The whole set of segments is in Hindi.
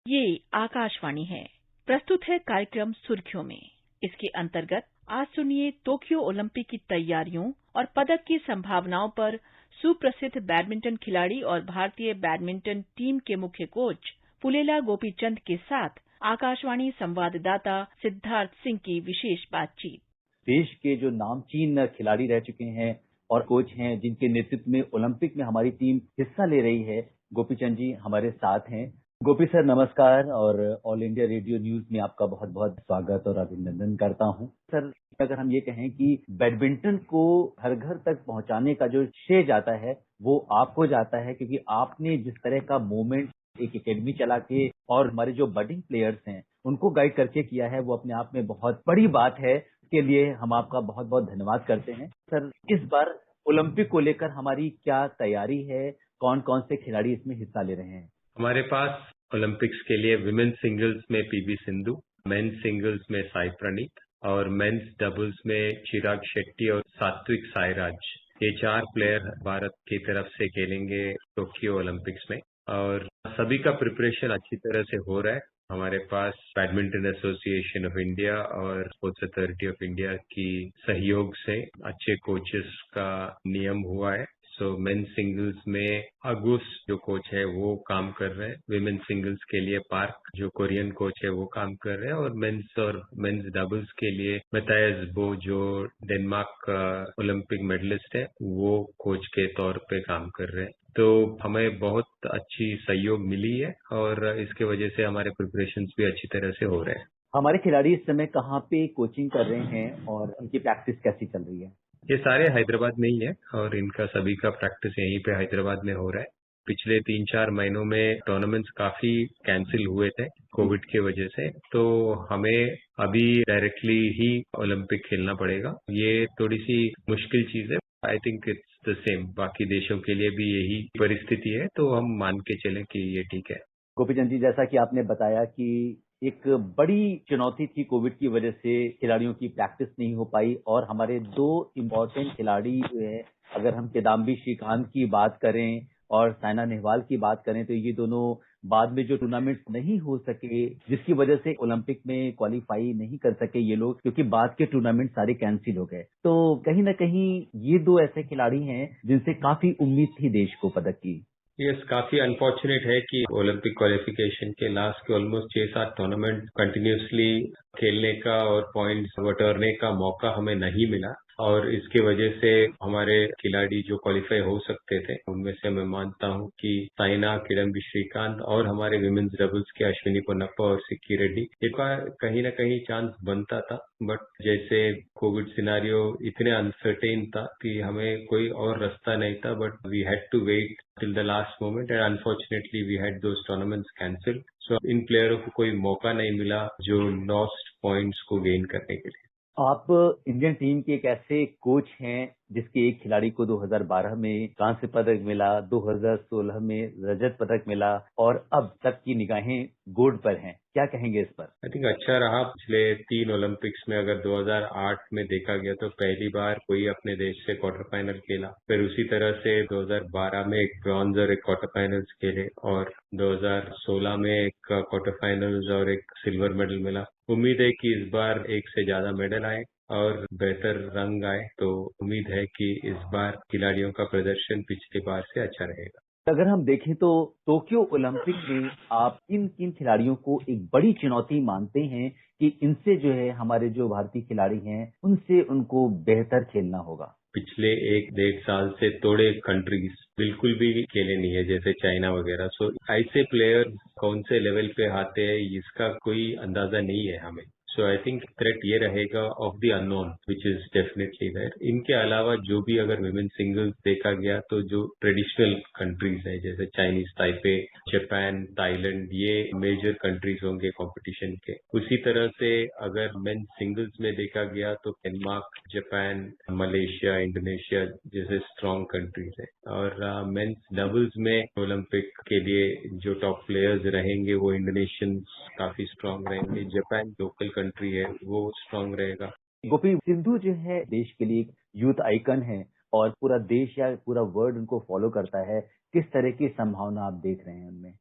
ये आकाशवाणी है। प्रस्तुत है कार्यक्रम सुर्खियों में। इसके अंतर्गत आज सुनिए टोक्यो ओलंपिक की तैयारियों और पदक की संभावनाओं पर सुप्रसिद्ध बैडमिंटन खिलाड़ी और भारतीय बैडमिंटन टीम के मुख्य कोच पुलेला गोपीचंद के साथ आकाशवाणी संवाददाता सिद्धार्थ सिंह की विशेष बातचीत। देश के जो नामचीन खिलाड़ी रह चुके हैं और कोच हैं जिनके नेतृत्व में ओलंपिक में हमारी टीम हिस्सा ले रही है, गोपीचंद जी हमारे साथ हैं। गोपी सर नमस्कार और ऑल इंडिया रेडियो न्यूज में आपका बहुत बहुत स्वागत और अभिनंदन करता हूं। सर, अगर हम ये कहें कि बैडमिंटन को हर घर तक पहुंचाने का जो श्रेय जाता है वो आपको जाता है, क्योंकि आपने जिस तरह का मूवमेंट एक एकेडमी चला के और हमारे जो बडिंग प्लेयर्स हैं उनको गाइड करके किया है, वो अपने आप में बहुत बड़ी बात है। इसके लिए हम आपका बहुत बहुत धन्यवाद करते हैं। सर, इस बार ओलंपिक को लेकर हमारी क्या तैयारी है, कौन कौन से खिलाड़ी इसमें हिस्सा ले रहे हैं? हमारे पास ओलंपिक्स के लिए विमेन्स सिंगल्स में पीवी सिंधु, मेन्स सिंगल्स में साई प्रणीत और मेन्स डबल्स में चिराग शेट्टी और सात्विक साईराज, ये 4 प्लेयर भारत की तरफ से खेलेंगे टोक्यो ओलंपिक्स में। और सभी का प्रिपरेशन अच्छी तरह से हो रहा है। हमारे पास बैडमिंटन एसोसिएशन ऑफ इंडिया और स्पोर्ट्स अथॉरिटी ऑफ इंडिया की सहयोग से अच्छे कोचेस का नियम हुआ है। सो मेन्स सिंगल्स में अगुस जो कोच है वो काम कर रहे हैं। विमेन्स सिंगल्स के लिए पार्क जो कोरियन कोच है वो काम कर रहे हैं। और मेन्स डबल्स के लिए मैथायस बो जो डेनमार्क का ओलंपिक मेडलिस्ट है वो कोच के तौर पे काम कर रहे हैं। तो हमें बहुत अच्छी सहयोग मिली है और इसके वजह से हमारे प्रिपरेशंस भी अच्छी तरह से हो रहे हैं। हमारे खिलाड़ी इस समय कहाँ पे कोचिंग कर रहे हैं और उनकी प्रैक्टिस कैसी चल रही है? ये सारे हैदराबाद में ही है और इनका सभी का प्रैक्टिस यहीं पे हैदराबाद में हो रहा है। पिछले 3-4 महीनों में टूर्नामेंट्स काफी कैंसिल हुए थे कोविड की वजह से, तो हमें अभी डायरेक्टली ही ओलंपिक खेलना पड़ेगा। ये थोड़ी सी मुश्किल चीज है। I think it's the same, बाकी देशों के लिए भी यही परिस्थिति है, तो हम मान के चलें कि ये ठीक है। गोपीचंद जी, जैसा कि आपने बताया कि एक बड़ी चुनौती थी कोविड की वजह से, खिलाड़ियों की प्रैक्टिस नहीं हो पाई और हमारे 2 इम्पोर्टेंट खिलाड़ी जो है, अगर हम किदाम्बी श्रीकांत की बात करें और साइना नेहवाल की बात करें, तो ये दोनों बाद में जो टूर्नामेंट्स नहीं हो सके, जिसकी वजह से ओलंपिक में क्वालिफाई नहीं कर सके ये लोग, क्योंकि बाद के टूर्नामेंट सारे कैंसिल हो गए। तो कहीं ना कहीं ये 2 ऐसे खिलाड़ी हैं जिनसे काफी उम्मीद थी देश को पदक की। यस, काफी अनफॉर्चुनेट है कि ओलंपिक क्वालिफिकेशन के लास्ट के ऑलमोस्ट 6-7 टूर्नामेंट कंटिन्यूसली खेलने का और पॉइंट्स बटोरने का मौका हमें नहीं मिला। और इसके वजह से हमारे खिलाड़ी जो क्वालिफाई हो सकते थे उनमें से मैं मानता हूं कि साइना, किदम्बी श्रीकांत और हमारे विमेन्स डबल्स के अश्विनी पोन्नप्पा और सिक्की रेड्डी, इनका कहीं ना कहीं चांस बनता था। बट जैसे कोविड सिनारियो इतने अनसर्टेन था कि हमें कोई और रास्ता नहीं था, but we had to wait till the last moment and unfortunately we had those tournaments cancel. So इन प्लेयरों को कोई मौका नहीं मिला जो लॉस्ट पॉइंट्स को गेन करने के लिए। आप इंडियन टीम के एक ऐसे कोच हैं जिसके एक खिलाड़ी को 2012 में कांस्य पदक मिला, 2016 में रजत पदक मिला और अब तक की निगाहें गोल्ड पर हैं। क्या कहेंगे इस पर? आई थिंक अच्छा रहा। पिछले 3 ओलंपिक्स में अगर 2008 में देखा गया तो पहली बार कोई अपने देश से क्वार्टर फाइनल खेला। फिर उसी तरह से 2012 में एक ब्रॉन्ज और एक क्वार्टर फाइनल्स खेले और 2016 में एक क्वार्टर फाइनल्स और एक सिल्वर मेडल मिला। उम्मीद है कि इस बार एक से ज्यादा मेडल आए और बेहतर रंग आए। तो उम्मीद है कि इस बार खिलाड़ियों का प्रदर्शन पिछली बार से अच्छा रहेगा। अगर हम देखें तो टोक्यो ओलंपिक में आप किन किन खिलाड़ियों को एक बड़ी चुनौती मानते हैं कि इनसे जो है हमारे जो भारतीय खिलाड़ी हैं उनसे उनको बेहतर खेलना होगा? पिछले 1-1.5 साल से थोड़े कंट्रीज बिल्कुल भी खेले नहीं है, जैसे चाइना वगैरह। सो ऐसे प्लेयर कौन से लेवल पे आते हैं इसका कोई अंदाजा नहीं है हमें। सो आई थिंक थ्रेट ये रहेगा of the unknown which is definitely there. इनके अलावा जो भी अगर विमेन सिंगल्स देखा गया तो जो ट्रेडिशनल कंट्रीज है जैसे चाइनीज ताइपे, जापान, थाईलैंड, ये मेजर कंट्रीज होंगे कंपटीशन के। उसी तरह से अगर मेन सिंगल्स में देखा गया तो डेनमार्क, जापान, मलेशिया, इंडोनेशिया जैसे स्ट्रॉन्ग कंट्रीज है। और मेन्स डबल्स में ओलंपिक के लिए जो टॉप प्लेयर्स रहेंगे वो इंडोनेशियंस काफी स्ट्रांग रहेंगे। जापान लोकल कंट्री है वो स्ट्रांग रहेगा। गोपी, सिंधु जो है देश के लिए यूथ आइकन है और पूरा देश या पूरा वर्ल्ड उनको फॉलो करता है। किस तरह की संभावना आप देख रहे हैं उनमें?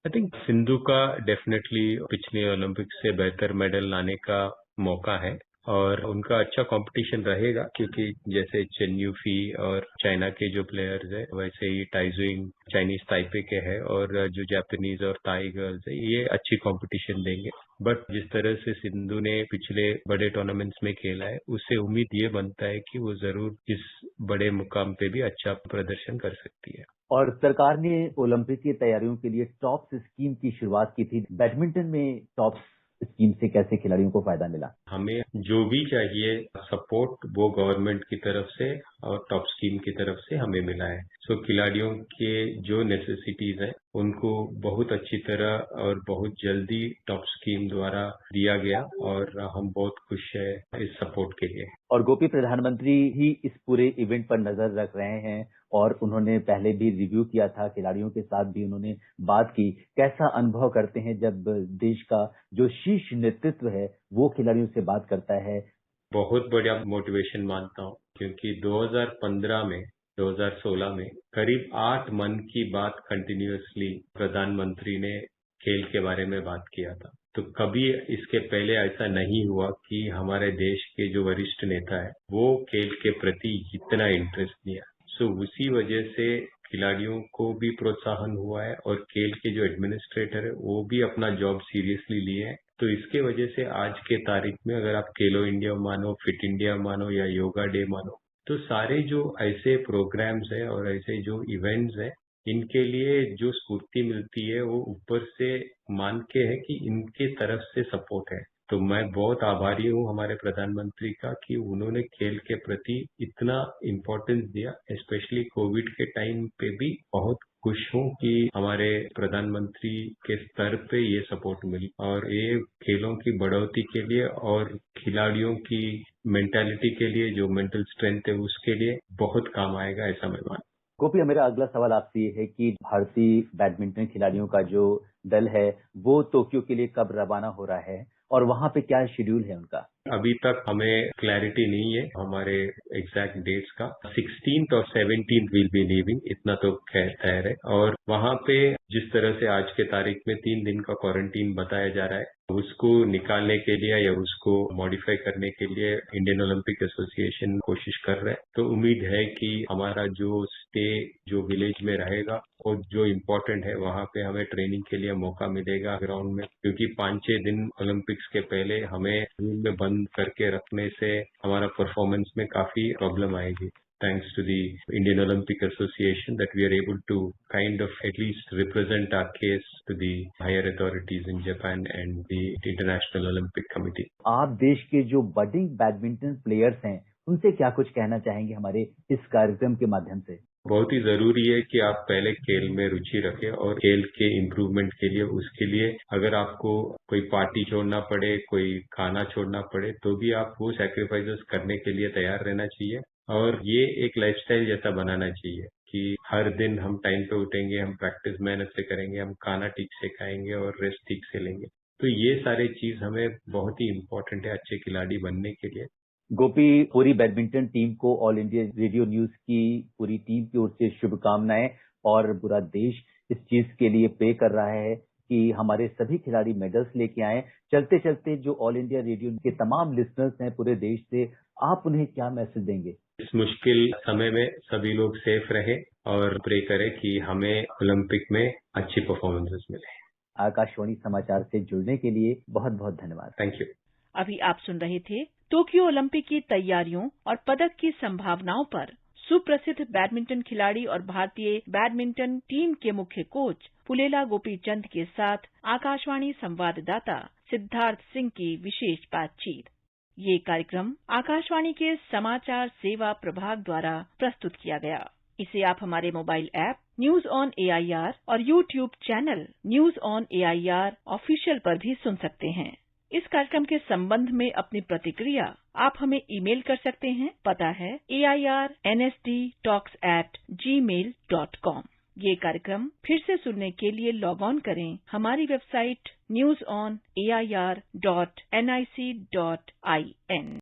आई थिंक सिंधु का डेफिनेटली पिछले ओलंपिक्स से बेहतर मेडल लाने का मौका है और उनका अच्छा कंपटीशन रहेगा क्योंकि जैसे चेन यूफी और चाइना के जो प्लेयर्स है वैसे ही टाइजुइंग चाइनीज ताइपे के है और जो जापानीज और ताई गर्ल्स है ये अच्छी कंपटीशन देंगे। बट जिस तरह से सिंधु ने पिछले बड़े टूर्नामेंट्स में खेला है उससे उम्मीद ये बनता है कि वो जरूर इस बड़े मुकाम पे भी अच्छा प्रदर्शन कर सकती है। और सरकार ने ओलंपिक की तैयारियों के लिए टॉप्स स्कीम की शुरुआत की थी। बैडमिंटन में टॉप्स स्कीम से कैसे खिलाड़ियों को फायदा मिला? हमें जो भी चाहिए सपोर्ट वो गवर्नमेंट की तरफ से और टॉप स्कीम की तरफ से हमें मिला है। सो खिलाड़ियों के जो नेसेसिटीज है उनको बहुत अच्छी तरह और बहुत जल्दी टॉप स्कीम द्वारा दिया गया और हम बहुत खुश है इस सपोर्ट के लिए। और गोपी, प्रधानमंत्री ही इस पूरे इवेंट पर नजर रख रहे हैं और उन्होंने पहले भी रिव्यू किया था, खिलाड़ियों के साथ भी उन्होंने बात की। कैसा अनुभव करते हैं जब देश का जो शीर्ष नेतृत्व है वो खिलाड़ियों से बात करता है? बहुत बढ़िया मोटिवेशन मानता हूँ क्योंकि 2015 में 2016 में करीब 8 मन की बात कंटिन्यूअसली प्रधानमंत्री ने खेल के बारे में बात किया था। तो कभी इसके पहले ऐसा नहीं हुआ कि हमारे देश के जो वरिष्ठ नेता है वो खेल के प्रति इतना इंटरेस्ट दिया। सो उसी वजह से खिलाड़ियों को भी प्रोत्साहन हुआ है और खेल के जो एडमिनिस्ट्रेटर है वो भी अपना जॉब सीरियसली लिए है। तो इसके वजह से आज के तारीख में अगर आप खेलो इंडिया मानो, फिट इंडिया मानो या योगा डे मानो, तो सारे जो ऐसे प्रोग्राम्स है और ऐसे जो इवेंट्स है इनके लिए जो स्फूर्ति मिलती है वो ऊपर से मान के है कि इनके तरफ से सपोर्ट है। तो मैं बहुत आभारी हूँ हमारे प्रधानमंत्री का कि उन्होंने खेल के प्रति इतना इम्पोर्टेंस दिया। स्पेशली कोविड के टाइम पे भी बहुत खुश हूँ कि हमारे प्रधानमंत्री के स्तर पे ये सपोर्ट मिली और ये खेलों की बढ़ोतरी के लिए और खिलाड़ियों की मेंटालिटी के लिए जो मेंटल स्ट्रेंथ है उसके लिए बहुत काम आएगा, ऐसा मैं मानता हूँ। गोपी, मेरा अगला सवाल आपसे ये है कि भारतीय बैडमिंटन खिलाड़ियों का जो दल है वो टोक्यो के लिए कब रवाना हो रहा है और वहां पे क्या शेड्यूल है उनका? अभी तक हमें क्लैरिटी नहीं है हमारे एग्जैक्ट डेट्स का। 16th और 17th विल बी लीविंग, इतना तो खैर है। और वहां पे जिस तरह से आज के तारीख में 3 दिन का क्वारंटीन बताया जा रहा है उसको निकालने के लिए या उसको मॉडिफाई करने के लिए इंडियन ओलंपिक एसोसिएशन कोशिश कर रहा है। तो उम्मीद है कि हमारा जो स्टे जो विलेज में रहेगा और जो इम्पोर्टेंट है वहां पे हमें ट्रेनिंग के लिए मौका मिलेगा ग्राउंड में, क्योंकि 5-6 दिन ओलंपिक्स के पहले हमें रूम में बंद करके रखने से हमारा परफॉर्मेंस में काफी प्रॉब्लम आएगी। Thanks to the Indian Olympic Association that we are able to kind of at least represent our case to the higher authorities in Japan and the International Olympic Committee. आप देश के जो बडिंग बैडमिंटन प्लेयर्स हैं उनसे क्या कुछ कहना चाहेंगे हमारे इस कार्यक्रम के माध्यम से? बहुत ही जरूरी है कि आप पहले खेल में रुचि रखें और खेल के इम्प्रूवमेंट के लिए उसके लिए अगर आपको कोई पार्टी छोड़ना पड़े, कोई खाना छोड़ना पड़े तो भी आप वो सैक्रिफाइसेस करने के लिए तैयार रहना चाहिए। और ये एक लाइफस्टाइल जैसा बनाना चाहिए कि हर दिन हम टाइम पे उठेंगे, हम प्रैक्टिस मेहनत से करेंगे, हम खाना ठीक से खाएंगे और रेस्ट ठीक से लेंगे। तो ये सारे चीज हमें बहुत ही इम्पोर्टेंट है अच्छे खिलाड़ी बनने के लिए। गोपी, पूरी बैडमिंटन टीम को ऑल इंडिया रेडियो न्यूज की पूरी टीम की ओर से शुभकामनाएं। और पूरा देश इस चीज के लिए प्रे कर रहा है कि हमारे सभी खिलाड़ी मेडल्स लेके आए। चलते चलते जो ऑल इंडिया रेडियो के तमाम लिसनर्स हैं पूरे देश से, आप उन्हें क्या मैसेज देंगे? इस मुश्किल समय में सभी लोग सेफ रहे और प्रे करें कि हमें ओलंपिक में अच्छी परफॉर्मेंसेस मिले। आकाशवाणी समाचार से जुड़ने के लिए बहुत बहुत धन्यवाद। Thank you. अभी आप सुन रहे थे टोक्यो ओलंपिक की तैयारियों और पदक की संभावनाओं पर सुप्रसिद्ध बैडमिंटन खिलाड़ी और भारतीय बैडमिंटन टीम के मुख्य कोच पुलेला गोपीचंद के साथ आकाशवाणी संवाददाता सिद्धार्थ सिंह की विशेष बातचीत। ये कार्यक्रम आकाशवाणी के समाचार सेवा प्रभाग द्वारा प्रस्तुत किया गया। इसे आप हमारे mobile app news on AIR और YouTube channel news on AIR official पर भी सुन सकते हैं। इस कार्यक्रम के संबंध में अपनी प्रतिक्रिया आप हमें ईमेल कर सकते हैं। पता है airnsdtalks@gmail.com। ये कार्यक्रम फिर से सुनने के लिए लॉग ऑन करें हमारी वेबसाइट newsonair.nic.in।